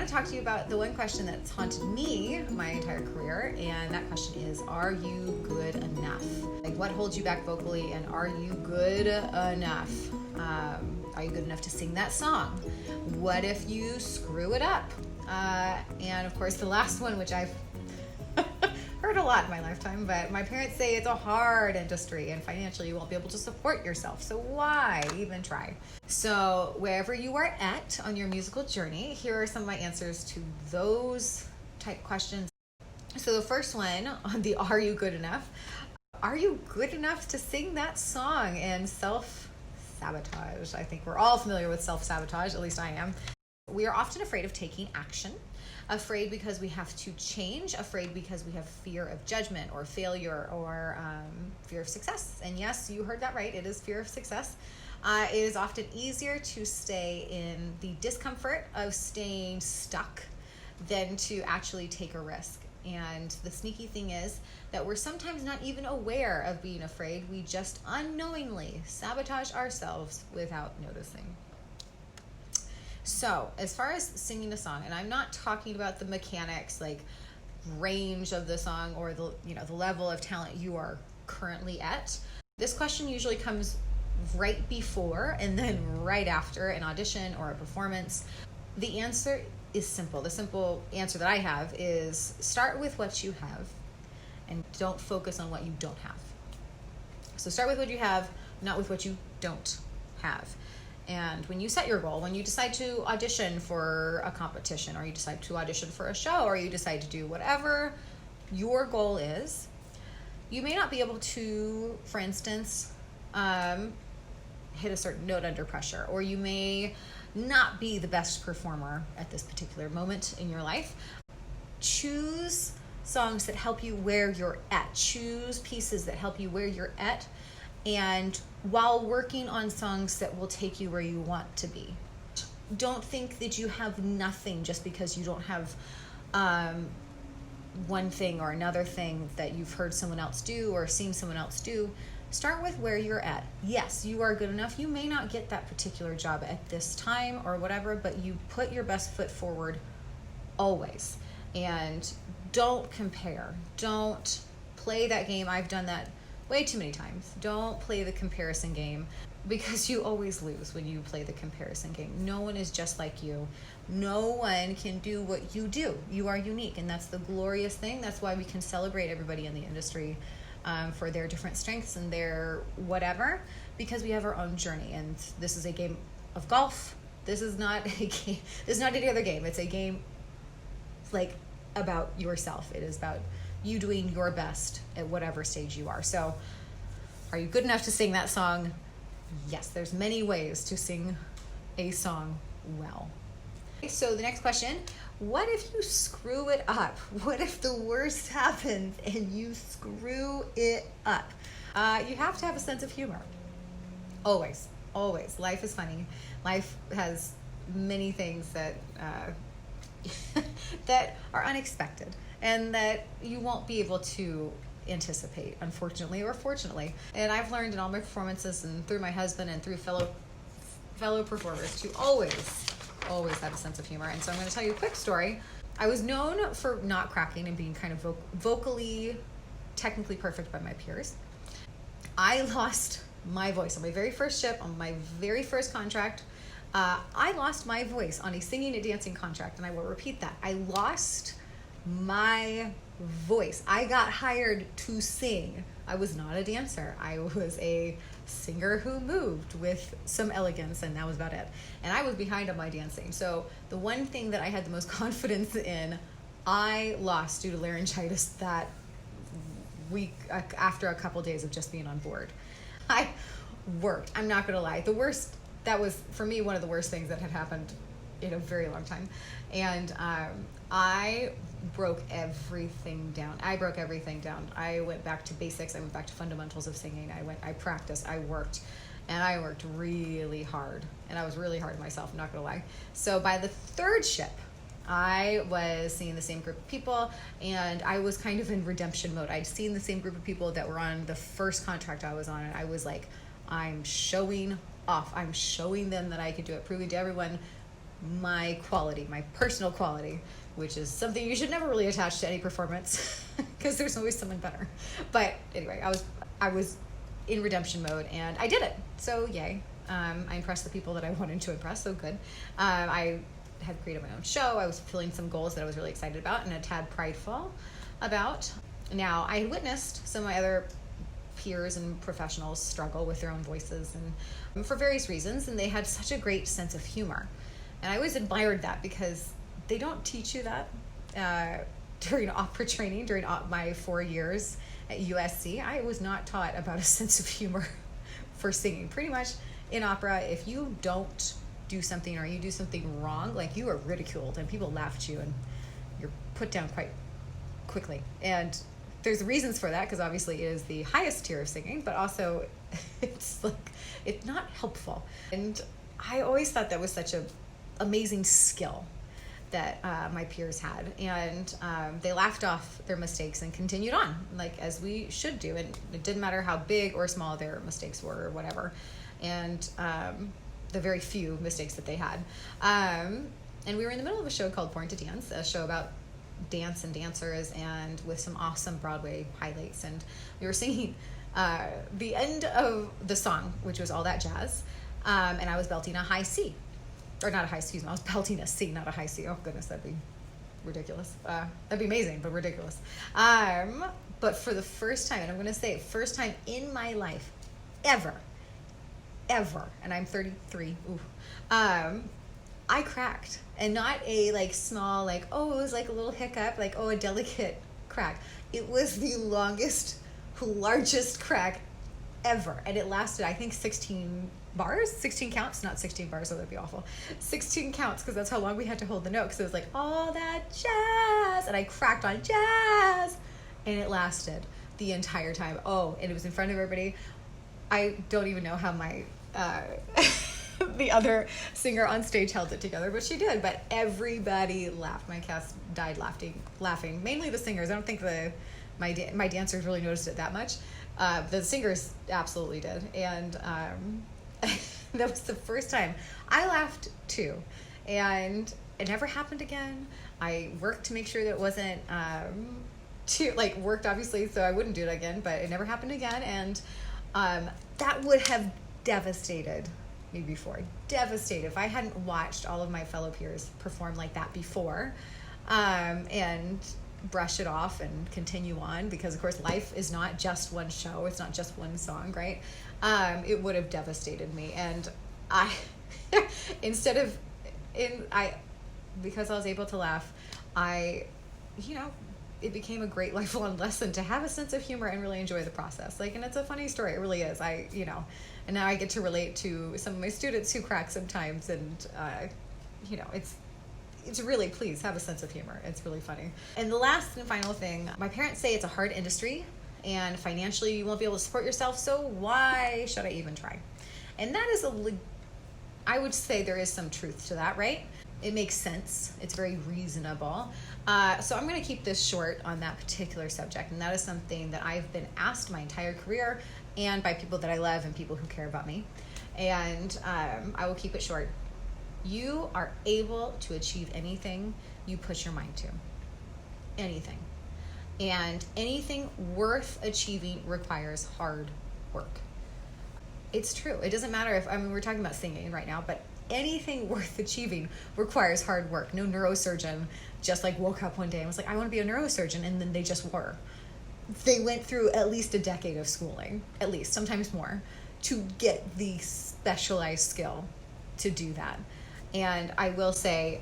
want to talk to you about the one question that's haunted me my entire career, and that question is, are you good enough? Like, what holds you back vocally, and are you good enough? Are you good enough to sing that song? What if you screw it up? And of course, the last one, which I've heard a lot in my lifetime, but my parents say it's a hard industry and financially you won't be able to support yourself. So why even try? So wherever you are at on your musical journey, here are some of my answers to those type questions. So the first one on the are you good enough? Are you good enough to sing that song? And self-sabotage. I think we're all familiar with self-sabotage, at least I am. We are often afraid of taking action. Afraid because we have to change, afraid because we have fear of judgment or failure or fear of success. And yes, you heard that right, it is fear of success. It is often easier to stay in the discomfort of staying stuck than to actually take a risk. And the sneaky thing is that we're sometimes not even aware of being afraid. We just unknowingly sabotage ourselves without noticing. So as far as singing a song, and I'm not talking about the mechanics, like range of the song or the level of talent you are currently at. This question usually comes right before and then right after an audition or a performance. The answer is simple. The simple answer that I have is start with what you have and don't focus on what you don't have. So start with what you have, not with what you don't have. And when you set your goal, when you decide to audition for a competition, or you decide to audition for a show, or you decide to do whatever your goal is, you may not be able to, for instance, hit a certain note under pressure, or you may not be the best performer at this particular moment in your life. Choose songs that help you where you're at. Choose pieces that help you where you're at, and while working on songs that will take you where you want to be. Don't think that you have nothing just because you don't have one thing or another thing that you've heard someone else do or seen someone else do. Start with where you're at. Yes, you are good enough. You may not get that particular job at this time or whatever, but you put your best foot forward always. And don't compare. Don't play that game. I've done that way too many times. Don't play the comparison game, because you always lose when you play the comparison game. No one is just like you. No one can do what you do. You are unique, and that's the glorious thing. That's why we can celebrate everybody in the industry for their different strengths and their whatever, because we have our own journey. And this is a game of golf. This is not a game. This is not any other game. It's a game like about yourself. It is about you doing your best at whatever stage you are. So are you good enough to sing that song? Yes, there's many ways to sing a song well. So the next question, what if you screw it up? What if the worst happens and you screw it up? You have to have a sense of humor. Always, always. Life is funny. Life has many things that that are unexpected and that you won't be able to anticipate, unfortunately or fortunately. And I've learned in all my performances and through my husband and through fellow performers to always have a sense of humor. And so I'm going to tell you a quick story. I was known for not cracking and being kind of vocally, technically perfect by my peers. I lost my voice on my very first ship, on my very first contract. I lost my voice on a singing and dancing contract, and I will repeat that. I lost my voice. I got hired to sing. I was not a dancer. I was a singer who moved with some elegance, and that was about it. And I was behind on my dancing. So the one thing that I had the most confidence in, I lost due to laryngitis that week after a couple days of just being on board. I worked. I'm not going to lie. That was, for me, one of the worst things that had happened in a very long time. And I broke everything down. I went back to basics. I went back to fundamentals of singing. I practiced, I worked, and I worked really hard. And I was really hard on myself, I'm not gonna lie. So by the third ship, I was seeing the same group of people, and I was kind of in redemption mode. I'd seen the same group of people that were on the first contract I was on, and I was like, I'm showing off. I'm showing them that I could do it, proving to everyone my quality, my personal quality, which is something you should never really attach to any performance because there's always someone better. But anyway, I was in redemption mode and I did it. So yay. I impressed the people that I wanted to impress, so good. I had created my own show. I was fulfilling some goals that I was really excited about and a tad prideful about. Now, I had witnessed some of my other peers and professionals struggle with their own voices and for various reasons, and they had such a great sense of humor. And I always admired that because they don't teach you that during opera training, during my 4 years at USC. I was not taught about a sense of humor for singing. Pretty much in opera, if you don't do something or you do something wrong, like you are ridiculed and people laugh at you and you're put down quite quickly. And there's reasons for that because obviously it is the highest tier of singing, but also it's not helpful. And I always thought that was such a amazing skill that my peers had, and they laughed off their mistakes and continued on, like as we should do. And it didn't matter how big or small their mistakes were or whatever, and the very few mistakes that they had. And we were in the middle of a show called Born to Dance, a show about dance and dancers, and with some awesome Broadway highlights. And we were singing the end of the song, which was All That Jazz, and I was belting a high C. Or not a high, excuse me, I was belting a C, not a high C. Oh goodness, that'd be ridiculous. That'd be amazing, but ridiculous. But for the first time, and I'm gonna say first time in my life, ever, and I'm 33, I cracked. And not a like small, like, oh, it was like a little hiccup, like, oh, a delicate crack. It was the largest crack ever. And it lasted, I think, 16 bars, 16 counts, not 16 bars, so that'd be awful. 16 counts, because that's how long we had to hold the note, because it was like, all that jazz, and I cracked on jazz, and it lasted the entire time. Oh, and it was in front of everybody. I don't even know how my the other singer on stage held it together, but she did. But everybody laughed. My cast died laughing. Mainly the singers. I don't think my dancers really noticed it that much. The singers absolutely did, and that was the first time I laughed too, and it never happened again. I worked to make sure that it wasn't worked obviously, so I wouldn't do it again. But it never happened again, and that would have devastated me before. Devastated if I hadn't watched all of my fellow peers perform like that before, and brush it off and continue on, because of course life is not just one show, it's not just one song, right? It would have devastated me, and I because I was able to laugh, it became a great lifelong lesson to have a sense of humor and really enjoy the process. And it's a funny story, it really is. And now I get to relate to some of my students who crack sometimes, and it's really, please have a sense of humor. It's really funny. And the last and final thing, my parents say it's a hard industry and financially you won't be able to support yourself, so why should I even try? And that is I would say there is some truth to that, right? It makes sense. It's very reasonable. So I'm going to keep this short on that particular subject, and that is something that I've been asked my entire career, and by people that I love and people who care about me. And I will keep it short. You are able to achieve anything you put your mind to. Anything. And anything worth achieving requires hard work. It's true. It doesn't matter we're talking about singing right now, but anything worth achieving requires hard work. No neurosurgeon just woke up one day and was like, I want to be a neurosurgeon, and then they just were. They went through at least a decade of schooling, at least, sometimes more, to get the specialized skill to do that. And I will say,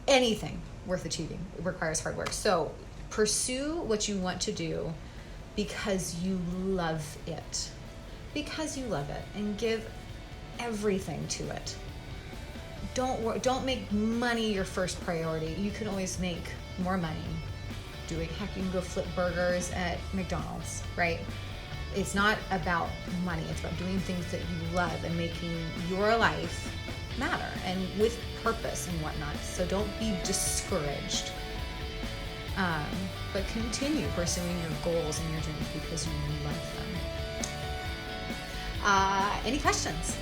anything worth achieving requires hard work. So pursue what you want to do because you love it. Because you love it, and give everything to it. Don't make money your first priority. You can always make more money doing, heck, you can go flip burgers at McDonald's, right? It's not about money. It's about doing things that you love and making your life matter and with purpose and whatnot. So don't be discouraged, but continue pursuing your goals and your dreams because you love them. Any questions?